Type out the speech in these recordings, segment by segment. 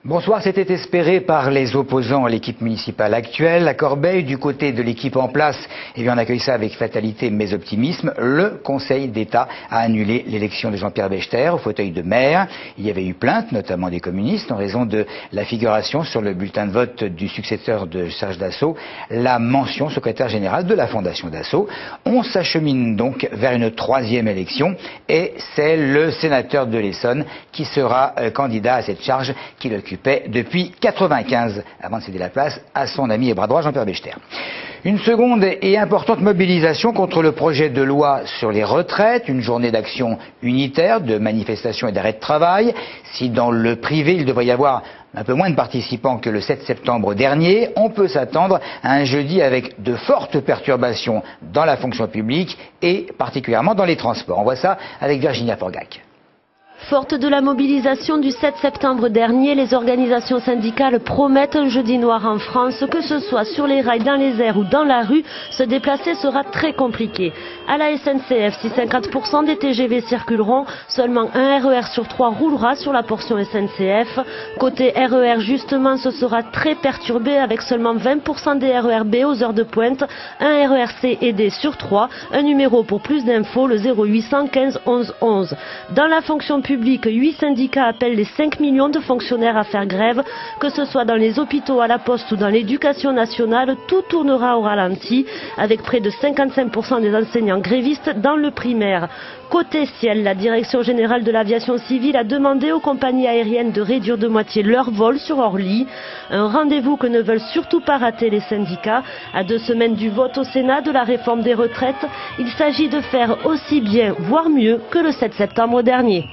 Bonsoir, c'était espéré par les opposants à l'équipe municipale actuelle. À Corbeil, du côté de l'équipe en place, eh bien on accueille ça avec fatalité mais optimisme. Le Conseil d'État a annulé l'élection de Jean-Pierre Bechter au fauteuil de maire. Il y avait eu plainte, notamment des communistes, en raison de la figuration sur le bulletin de vote du successeur de Serge Dassault, la mention secrétaire général de la Fondation Dassault. On s'achemine donc vers une troisième élection et c'est le sénateur de l'Essonne qui sera candidat à cette charge qu'il occupait depuis 1995, avant de céder la place à son ami et bras droit Jean-Pierre Bechter. Une seconde et importante mobilisation contre le projet de loi sur les retraites, une journée d'action unitaire, de manifestation et d'arrêt de travail. Si dans le privé il devrait y avoir un peu moins de participants que le 7 septembre dernier, on peut s'attendre à un jeudi avec de fortes perturbations dans la fonction publique et particulièrement dans les transports. On voit ça avec Virginia Forgac. Fortes de la mobilisation du 7 septembre dernier, les organisations syndicales promettent un jeudi noir en France, que ce soit sur les rails, dans les airs ou dans la rue, se déplacer sera très compliqué. À la SNCF, si 50% des TGV circuleront, seulement un RER sur 3 roulera sur la portion SNCF. Côté RER, justement, ce sera très perturbé avec seulement 20% des RER B aux heures de pointe, un RER C et D sur 3, un numéro pour plus d'infos, le 0800 15 11 11. Dans la fonction publique, 8 syndicats appellent les 5 millions de fonctionnaires à faire grève. Que ce soit dans les hôpitaux, à la poste ou dans l'éducation nationale, tout tournera au ralenti, avec près de 55% des enseignants grévistes dans le primaire. Côté ciel, la Direction générale de l'aviation civile a demandé aux compagnies aériennes de réduire de moitié leurs vols sur Orly. Un rendez-vous que ne veulent surtout pas rater les syndicats. À 2 semaines du vote au Sénat de la réforme des retraites, il s'agit de faire aussi bien, voire mieux, que le 7 septembre dernier.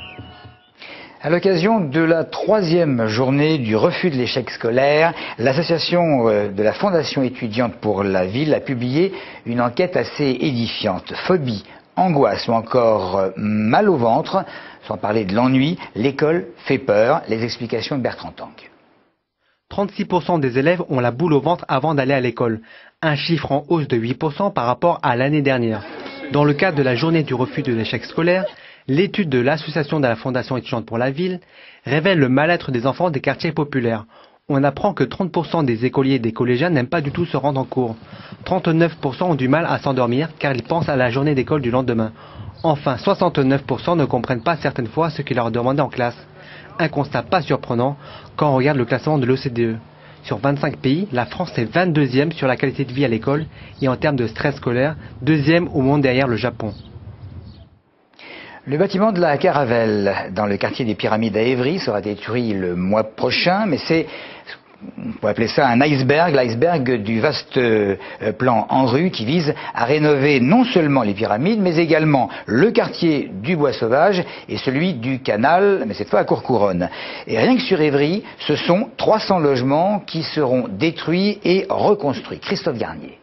À l'occasion de la troisième journée du refus de l'échec scolaire, l'association de la Fondation étudiante pour la ville a publié une enquête assez édifiante. Phobie, angoisse ou encore mal au ventre, sans parler de l'ennui, l'école fait peur. Les explications de Bertrand Tank. 36% des élèves ont la boule au ventre avant d'aller à l'école, un chiffre en hausse de 8% par rapport à l'année dernière. Dans le cadre de la journée du refus de l'échec scolaire, l'étude de l'association de la Fondation étudiante pour la ville révèle le mal-être des enfants des quartiers populaires. On apprend que 30% des écoliers et des collégiens n'aiment pas du tout se rendre en cours. 39% ont du mal à s'endormir car ils pensent à la journée d'école du lendemain. Enfin, 69% ne comprennent pas certaines fois ce qu'il leur demandait en classe. Un constat pas surprenant quand on regarde le classement de l'OCDE. Sur 25 pays, la France est 22e sur la qualité de vie à l'école et en termes de stress scolaire, 2e au monde derrière le Japon. Le bâtiment de la Caravelle, dans le quartier des Pyramides à Évry, sera détruit le mois prochain, mais c'est, on peut appeler ça un iceberg, l'iceberg du vaste plan ANRU qui vise à rénover non seulement les pyramides, mais également le quartier du Bois Sauvage et celui du Canal, mais cette fois à Courcouronnes. Et rien que sur Évry, ce sont 300 logements qui seront détruits et reconstruits. Christophe Garnier.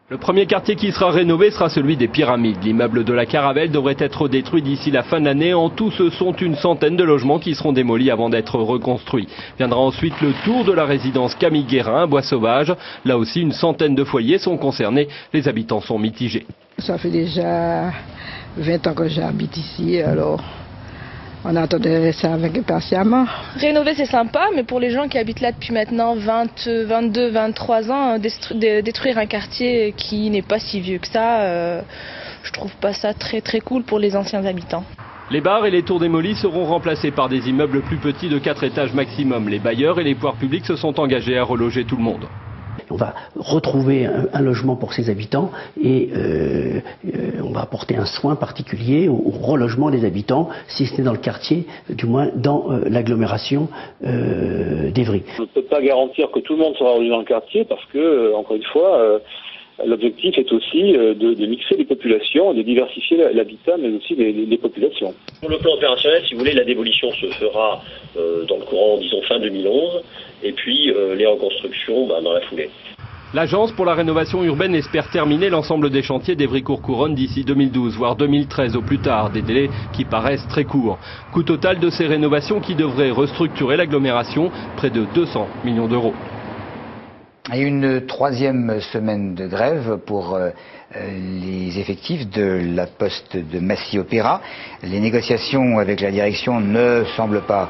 Le premier quartier qui sera rénové sera celui des Pyramides. L'immeuble de la Caravelle devrait être détruit d'ici la fin de l'année. En tout, ce sont une centaine de logements qui seront démolis avant d'être reconstruits. Viendra ensuite le tour de la résidence Camille Guérin, Bois Sauvage. Là aussi, une centaine de foyers sont concernés. Les habitants sont mitigés. Ça fait déjà 20 ans que j'habite ici, alors on attendait ça avec impatiemment. Rénover c'est sympa, mais pour les gens qui habitent là depuis maintenant 22, 23 ans, détruire un quartier qui n'est pas si vieux que ça, je trouve pas ça très cool pour les anciens habitants. Les bars et les tours démolis seront remplacés par des immeubles plus petits de 4 étages maximum. Les bailleurs et les pouvoirs publics se sont engagés à reloger tout le monde. On va retrouver un logement pour ses habitants et on va apporter un soin particulier au relogement des habitants, si ce n'est dans le quartier, du moins dans l'agglomération d'Évry. On ne peut pas garantir que tout le monde sera relogé dans le quartier parce que, encore une fois, l'objectif est aussi de mixer les populations, de diversifier l'habitat, mais aussi les populations. Sur le plan opérationnel, si vous voulez, la démolition se fera dans le courant, disons, fin 2011, et puis les reconstructions dans la foulée. L'Agence pour la rénovation urbaine espère terminer l'ensemble des chantiers d'Évry-Courcouronnes d'ici 2012, voire 2013 au plus tard, des délais qui paraissent très courts. Coût total de ces rénovations qui devraient restructurer l'agglomération, près de 200 millions d'euros. Et une troisième semaine de grève pour les effectifs de la poste de Massy Opéra. Les négociations avec la direction ne semblent pas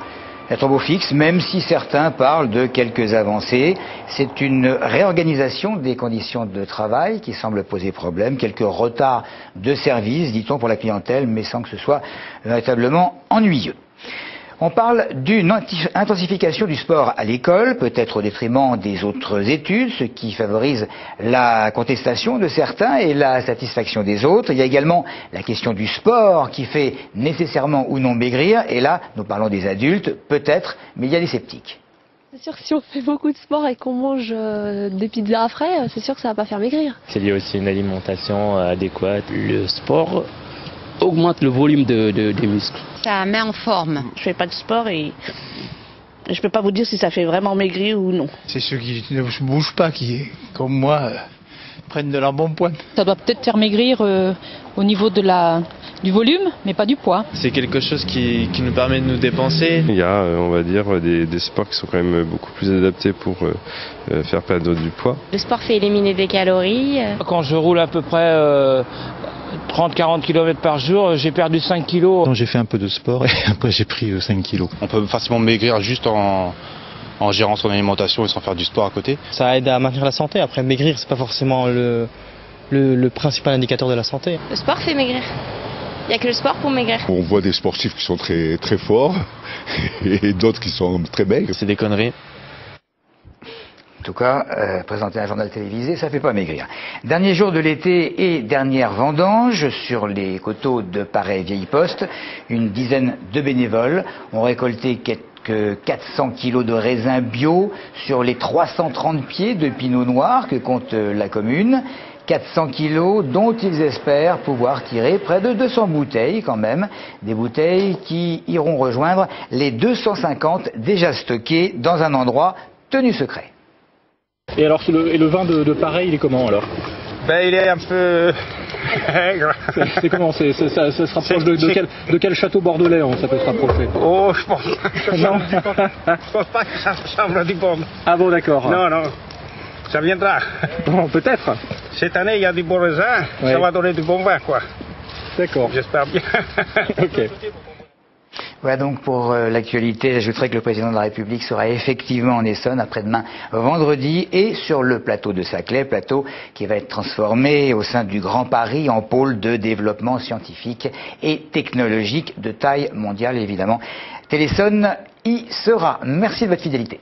être au beau fixe, même si certains parlent de quelques avancées. C'est une réorganisation des conditions de travail qui semble poser problème, quelques retards de service, dit-on, pour la clientèle, mais sans que ce soit véritablement ennuyeux. On parle d'une intensification du sport à l'école, peut-être au détriment des autres études, ce qui favorise la contestation de certains et la satisfaction des autres. Il y a également la question du sport qui fait nécessairement ou non maigrir, et là, nous parlons des adultes, peut-être, mais il y a des sceptiques. C'est sûr que si on fait beaucoup de sport et qu'on mange des pizzas après, c'est sûr que ça va pas faire maigrir. C'est lié aussi à une alimentation adéquate. Le sport augmente le volume des muscles. Ça met en forme. Je fais pas de sport et je peux pas vous dire si ça fait vraiment maigrir ou non. C'est ceux qui ne bougent pas, qui, comme moi, prennent de l'embonpoint. Ça doit peut-être faire maigrir au niveau du volume, mais pas du poids. C'est quelque chose qui nous permet de nous dépenser. Il y a, on va dire, des sports qui sont quand même beaucoup plus adaptés pour faire perdre du poids. Le sport fait éliminer des calories. Quand je roule à peu près 30-40 km par jour, j'ai perdu 5 kilos. J'ai fait un peu de sport et après j'ai pris 5 kilos. On peut facilement maigrir juste en gérant son alimentation et sans faire du sport à côté. Ça aide à maintenir la santé. Après, maigrir, c'est pas forcément le principal indicateur de la santé. Le sport fait maigrir. Il n'y a que le sport pour maigrir. On voit des sportifs qui sont très, très forts et d'autres qui sont très maigres. C'est des conneries. En tout cas, présenter un journal télévisé, ça ne fait pas maigrir. Dernier jour de l'été et dernière vendange sur les coteaux de Paray-Vieille-Poste. Une dizaine de bénévoles ont récolté quelques 400 kilos de raisins bio sur les 330 pieds de pinot noir que compte la commune. 400 kilos dont ils espèrent pouvoir tirer près de 200 bouteilles quand même. Des bouteilles qui iront rejoindre les 250 déjà stockées dans un endroit tenu secret. Et alors, le vin de Paray, il est comment alors? Il est un peu... C'est comment? Ça se rapproche de quel château bordelais ça peut se rapprocher? Oh, je pense... Non. Je pense pas que ça me dépende. Ah bon, d'accord. Non. Ça viendra. Bon, peut-être. Cette année, il y a du bon raisin. Ouais. Ça va donner du bon vin, quoi. D'accord. J'espère bien. Ok. Voilà donc pour l'actualité. J'ajouterai que le président de la République sera effectivement en Essonne après-demain vendredi et sur le plateau de Saclay, plateau qui va être transformé au sein du Grand Paris en pôle de développement scientifique et technologique de taille mondiale évidemment. Téléson y sera. Merci de votre fidélité.